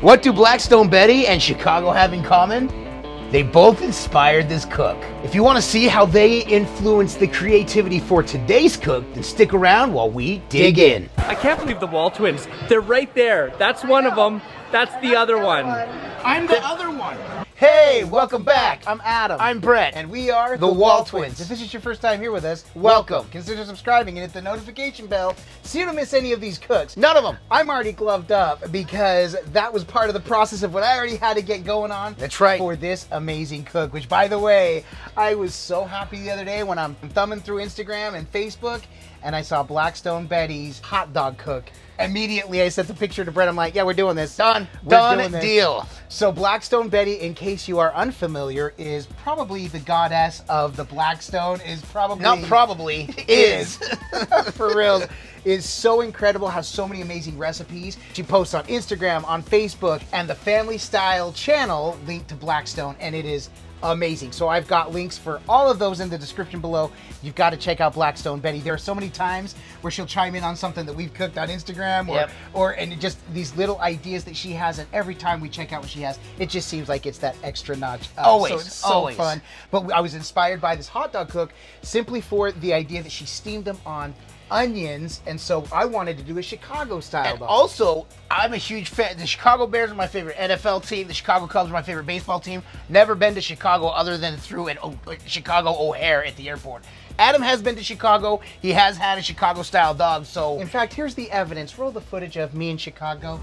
What do Blackstone Betty and Chicago have in common? They both inspired this cook. If you want to see how they influenced the creativity for today's cook, then stick around while we dig in. I can't believe the WALTWINS. They're right there. That's one of them. That's the other one. I'm the other one. Hey, welcome back. I'm Adam. I'm Brett. And we are the WALTWINS. If this is your first time here with us, Welcome. Consider subscribing and hit the notification bell so you don't miss any of these cooks. None of them. I'm already gloved up because that was part of the process of what I already had to get going on. That's right. For this amazing cook, which by the way, I was so happy the other day when I'm thumbing through Instagram and Facebook and I saw Blackstone Betty's hot dog cook. Immediately I sent the picture to Brett. I'm like, yeah, we're doing this. Done. We're doing this. Deal. So Blackstone Betty, in case you are unfamiliar, is probably the goddess of the Blackstone. Is for real. Is so incredible, has so many amazing recipes. She posts on Instagram, on Facebook, and the Family Style channel linked to Blackstone, and it is amazing. So I've got links for all of those in the description below. You've got to check out Blackstone Betty. There are so many times where she'll chime in on something that we've cooked on Instagram and just these little ideas that she has, and every time we check out what she has, it just seems like it's that extra notch up. Always. So it's so always fun. But I was inspired by this hot dog cook simply for the idea that she steamed them on onions, and so I wanted to do a Chicago style And dog. also, I'm a huge fan. The Chicago Bears are my favorite NFL team. The Chicago Cubs are my favorite baseball team. Never been to Chicago other than through an Chicago O'Hare at the airport. Adam has been to Chicago. He has had a Chicago style dog. So In fact, here's the evidence. Roll the footage of me in Chicago.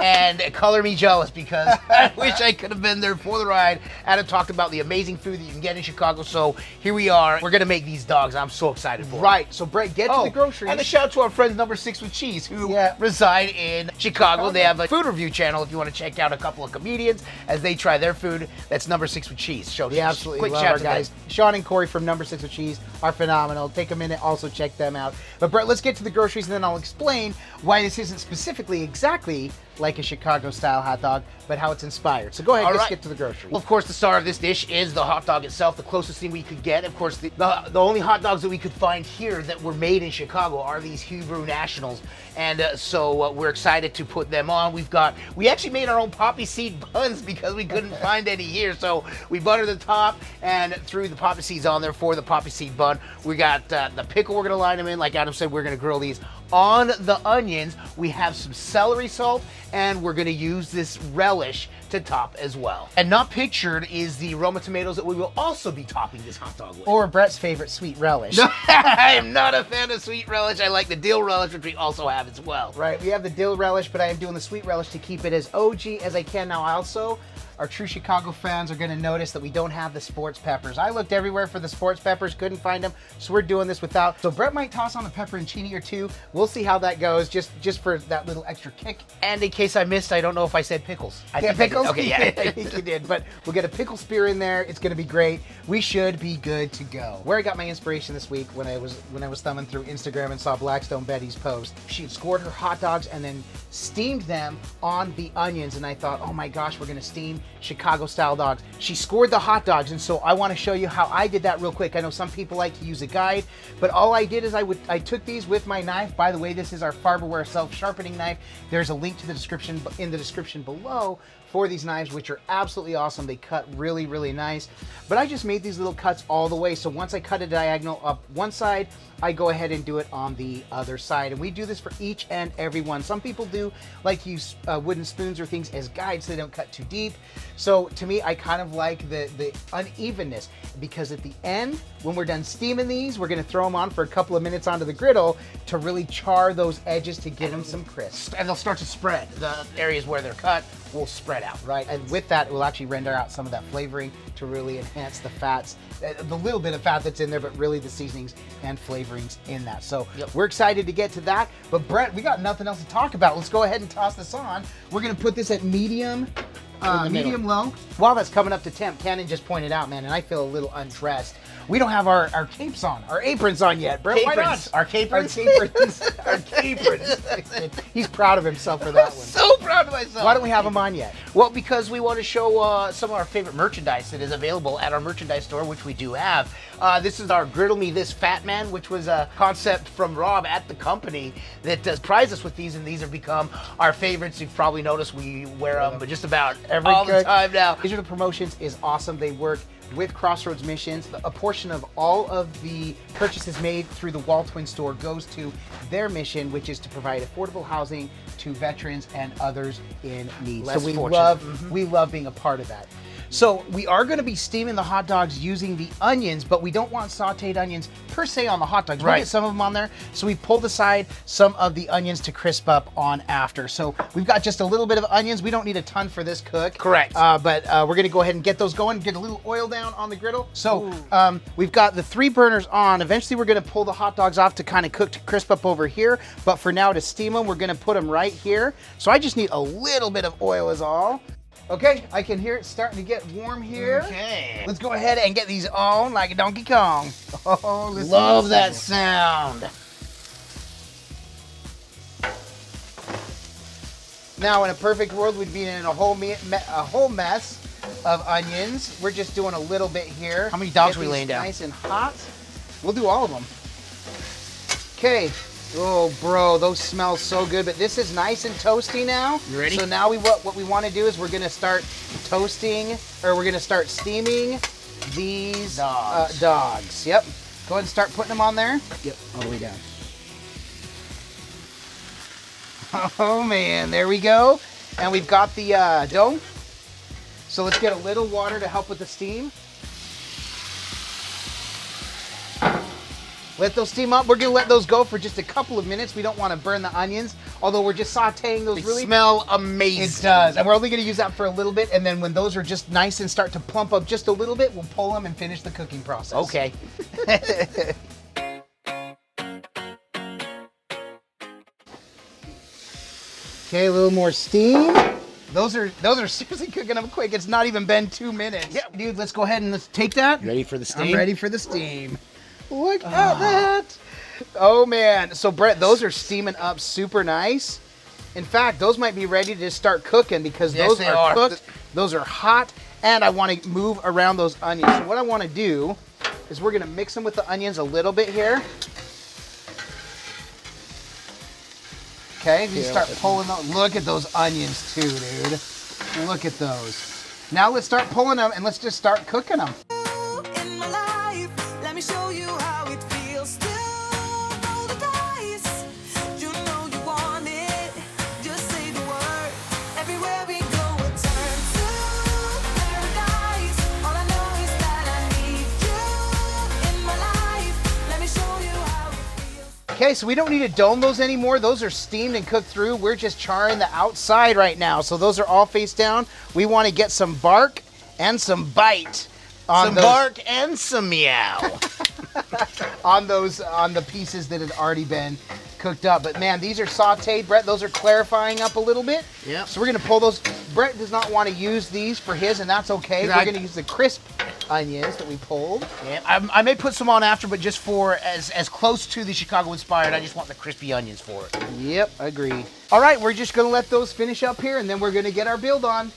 and color me jealous because I wish I could have been there for the ride. Adam talked about the amazing food that you can get in Chicago. So here we are. We're going to make these dogs. I'm so excited for it. Right. So Brett, get to the groceries. And a shout out to our friends Number 6 with Cheese who reside in Chicago. They have a food review channel if you want to check out a couple of comedians as they try their food. That's Number 6 with Cheese. So we absolutely love our guys. Sean and Corey from Number 6 with Cheese are phenomenal. Take a minute, also check them out. But Brett, let's get to the groceries and then I'll explain why this isn't specifically exactly like a Chicago style hot dog, but how it's inspired. So go ahead, let's get to the groceries. Well, of course, the star of this dish is the hot dog itself, the closest thing we could get. Of course, the only hot dogs that we could find here that were made in Chicago are these Hebrew Nationals. And so we're excited to put them on. We actually made our own poppy seed buns because we couldn't find any here. So we buttered the top and threw the poppy seeds on there for the poppy seed bun. We got the pickle we're gonna line them in. Like Adam said, we're gonna grill these. On the onions, we have some celery salt, and we're gonna use this relish to top as well. And not pictured is the Roma tomatoes that we will also be topping this hot dog with. Or Brett's favorite, sweet relish. I am not a fan of sweet relish. I like the dill relish, which we also have as well. Right, we have the dill relish, but I am doing the sweet relish to keep it as OG as I can. Now, also, our true Chicago fans are going to notice that we don't have the sports peppers. I looked everywhere for the sports peppers, couldn't find them, so we're doing this without. So Brett might toss on a pepperoncini or two. We'll see how that goes, just for that little extra kick. And in case I missed, I don't know if I said pickles. Pickles? Okay, yeah. I think you did, but we'll get a pickle spear in there. It's going to be great. We should be good to go. Where I got my inspiration this week when I was thumbing through Instagram and saw Blackstone Betty's post, she had scored her hot dogs and then steamed them on the onions, and I thought, oh my gosh, we're going to steam Chicago style dogs. She scored the hot dogs, and so I want to show you how I did that real quick. I know some people like to use a guide, but all I did is I took these with my knife. By the way, this is our Farberware self-sharpening knife. There's a link to the description in the description below for these knives, which are absolutely awesome. They cut really, really nice. But I just made these little cuts all the way. So once I cut a diagonal up one side, I go ahead and do it on the other side. And we do this for each and every one. Some people do like to use wooden spoons or things as guides so they don't cut too deep. So to me, I kind of like the unevenness, because at the end, when we're done steaming these, we're gonna throw them on for a couple of minutes onto the griddle to really char those edges to give them some crisp. And they'll start to spread. The areas where they're cut will spread out. Right, and with that, it will actually render out some of that flavoring to really enhance the fats, the little bit of fat that's in there, but really the seasonings and flavorings in that. So we're excited to get to that. But Brett, we got nothing else to talk about. Let's go ahead and toss this on. We're gonna put this at medium medium low. While that's coming up to temp, Cannon just pointed out, man, and I feel a little undressed. We don't have our capes on, our aprons on yet, Brett. Why not? Our caprons? Our caprons. Our caprons. He's proud of himself for that one. So proud of myself. Why don't we have them on yet? Well, because we want to show some of our favorite merchandise that is available at our merchandise store, which we do have. This is our Griddle Me This Fat Man, which was a concept from Rob at the company that surprised us with these, and these have become our favorites. You've probably noticed we wear them just about all the time now. Digital Promotions is awesome. They work with Crossroads Missions. A portion of all of the purchases made through the WALTWINS store goes to their mission, which is to provide affordable housing to veterans and others in need. Less so we fortunate. we love being a part of that. So we are going to be steaming the hot dogs using the onions, but we don't want sauteed onions per se on the hot dogs. We'll get some of them on there. So we pulled aside some of the onions to crisp up on after. So we've got just a little bit of onions. We don't need a ton for this cook. Correct. But we're going to go ahead and get those going, get a little oil down on the griddle. So we've got the 3 burners on. Eventually we're going to pull the hot dogs off to kind of cook to crisp up over here. But for now, to steam them, we're going to put them right here. So I just need a little bit of oil is all. Okay, I can hear it starting to get warm here. Okay. Let's go ahead and get these on like a Donkey Kong. Oh, listen. Love that sound. Now, in a perfect world, we'd be in a whole mess of onions. We're just doing a little bit here. How many dogs Get are we these laying down? Nice and hot. We'll do all of them. Okay. Oh, bro, those smell so good. But this is nice and toasty now. You ready? So now what we want to do is we're going to start toasting, or we're going to start steaming these dogs. Yep. Go ahead and start putting them on there. Yep, all the way down. Oh, man, there we go. And we've got the dough. So let's get a little water to help with the steam. Let those steam up. We're going to let those go for just a couple of minutes. We don't want to burn the onions, although we're just sauteing those. They smell amazing. It does. And we're only going to use that for a little bit, and then when those are just nice and start to plump up just a little bit, we'll pull them and finish the cooking process. Okay. Okay, a little more steam. Those are seriously cooking up quick. It's not even been 2 minutes. Yeah, dude, let's go ahead and let's take that. You ready for the steam? I'm ready for the steam. Look at that. Oh, man. So, Brett, those are steaming up super nice. In fact, those might be ready to start cooking because those are cooked. Those are hot, and I want to move around those onions. So what I want to do is we're going to mix them with the onions a little bit here. Okay, you start pulling them. Look at those onions too, dude. Look at those. Now let's start pulling them and let's just start cooking them. In my life, let me show you how it feels to roll the dice. You know you want it, just say the word. Everywhere we go, it turns to paradise. All I know is that I need you in my life. Let me show you how it feels. Okay, so we don't need to dome those anymore. Those are steamed and cooked through. We're just charring the outside right now. So those are all face down. We want to get some bark and some bite on some those, bark and some meow. on the pieces that had already been cooked up. But man, these are sauteed, Brett. Those are clarifying up a little bit. Yep. So we're gonna pull those. Brett does not want to use these for his, and that's okay. We're gonna use the crisp onions that we pulled. Yeah, I may put some on after, but just for as close to the Chicago inspired, I just want the crispy onions for it. Yep, agreed. All right, we're just gonna let those finish up here, and then we're gonna get our build on.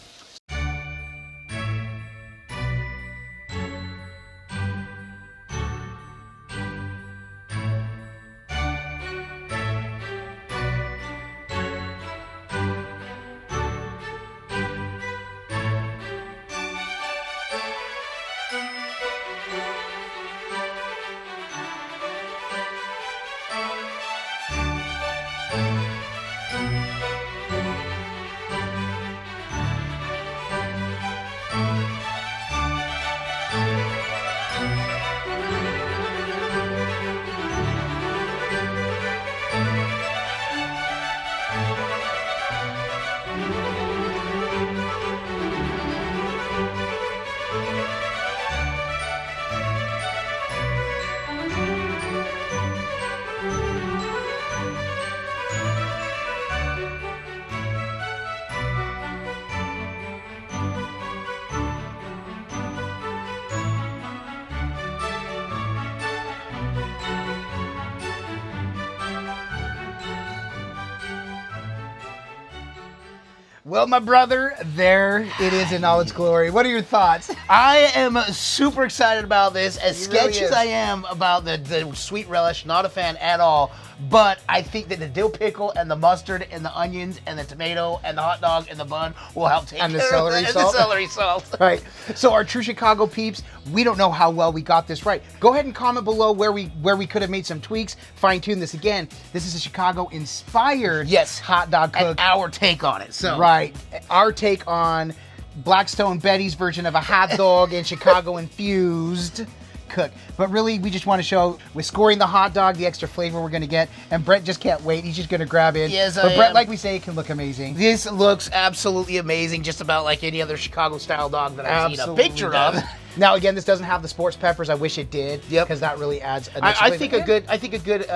Well, my brother, there it is in all its glory. What are your thoughts? I am super excited about this. As He sketchy really as is. I am about the sweet relish, not a fan at all. But I think that the dill pickle and the mustard and the onions and the tomato and the hot dog and the bun will help take And the care celery of salt. the celery salt. Right. So our true Chicago peeps, we don't know how well we got this right. Go ahead and comment below where we could have made some tweaks, fine tune this again. This is a Chicago inspired hot dog cook. And our take on it. So Right. Our take on Blackstone Betty's version of a hot dog and Chicago infused cook. But really, we just want to show with scoring the hot dog, the extra flavor we're going to get. And Brett just can't wait. He's just going to grab it. Yes, but I Brett, am. like we say, it can look amazing. This looks absolutely amazing, just about like any other Chicago style dog that I've seen a picture of. Now, again, this doesn't have the sports peppers. I wish it did. Yep. Because that really adds. I think a good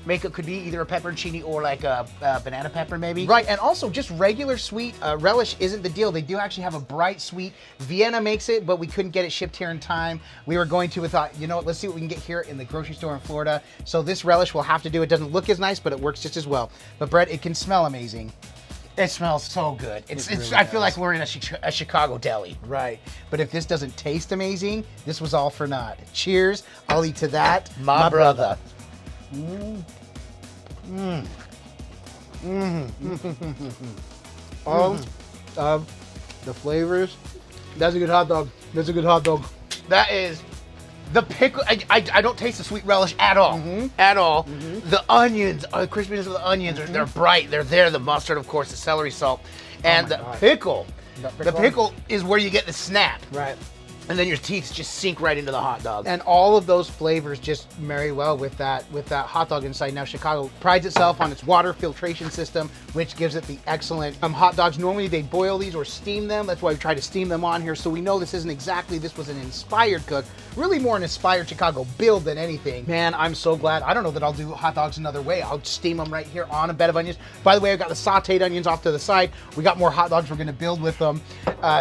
makeup could be either a pepperoncini or like a banana pepper, maybe. Right, and also just regular sweet relish isn't the deal. They do actually have a bright sweet. Vienna makes it, but we couldn't get it shipped here in time. We were going to, we thought, you know what, let's see what we can get here in the grocery store in Florida. So this relish will have to do. It doesn't look as nice, but it works just as well. But Brett, it can smell amazing. It smells so good. It's really I feel does. like we're in a Chicago deli. Right, but if this doesn't taste amazing, this was all for naught. Cheers, I'll eat to that, My brother. All of the flavors. That's a good hot dog. That's a good hot dog. That is the pickle. I don't taste the sweet relish at all. Mm-hmm. At all. The onions, the crispiness of the onions, they're bright. They're there. The mustard, of course, the celery salt, and my the God. pickle. The The pickle. pickle is where you get the snap, Right. and then your teeth just sink right into the hot dog. And all of those flavors just marry well with that hot dog inside. Now Chicago prides itself on its water filtration system, which gives it the excellent hot dogs. Normally they boil these or steam them. That's why we try to steam them on here. So we know this isn't exactly, this was an inspired cook, really more an inspired Chicago build than anything. Man, I'm so glad. I don't know that I'll do hot dogs another way. I'll steam them right here on a bed of onions. By the way, I've got the sauteed onions off to the side. We got more hot dogs we're gonna build with them.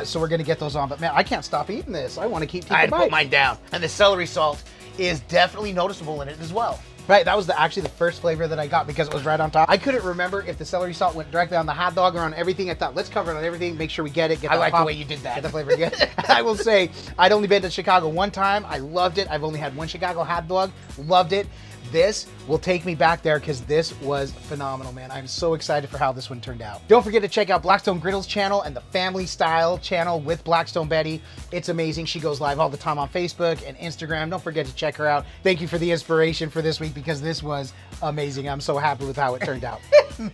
So we're gonna get those on. But man, I can't stop eating this. I want to keep I had taking to put bites. mine down, and the celery salt is definitely noticeable in it as well. Right, that was actually the first flavor that I got because it was right on top. I couldn't remember if the celery salt went directly on the hot dog or on everything. I thought, let's cover it on everything, make sure we get it. Get I that like the pop, way you did that. Get the flavor again. I will say, I'd only been to Chicago one time. I loved it. I've only had one Chicago hot dog. Loved it. This will take me back there because this was phenomenal, man. I'm so excited for how this one turned out. Don't forget to check out Blackstone Griddle's channel and the Family Style channel with Blackstone Betty. It's amazing. She goes live all the time on Facebook and Instagram. Don't forget to check her out. Thank you for the inspiration for this week because this was amazing. I'm so happy with how it turned out.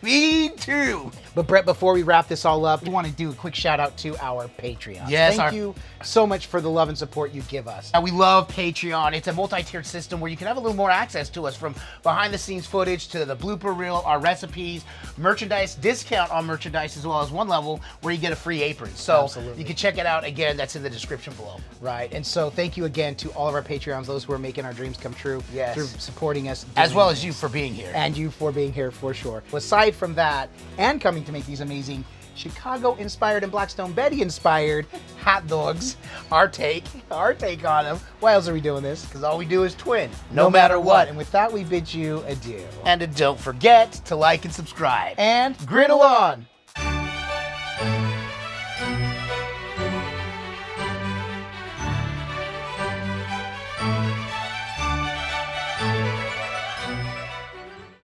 Me too. But Brett, before we wrap this all up, we want to do a quick shout out to our Patreon. Yes, Thank you so much for the love and support you give us. We love Patreon. It's a multi-tiered system where you can have a little more access to us, from behind-the-scenes footage to the blooper reel, our recipes, merchandise, discount on merchandise, as well as one level where you get a free apron. So Absolutely. you can check it out. Again, that's in the description below. Right, and so thank you again to all of our Patreons, those who are making our dreams come true, Yes. through supporting us. As doing well as this. you for being here. And you for being here for sure. Aside from that, and coming to make these amazing Chicago-inspired and Blackstone Betty-inspired hot dogs, our take on them. Why else are we doing this? Because all we do is twin, no matter what. And with that, we bid you adieu. And don't forget to like and subscribe. And griddle on!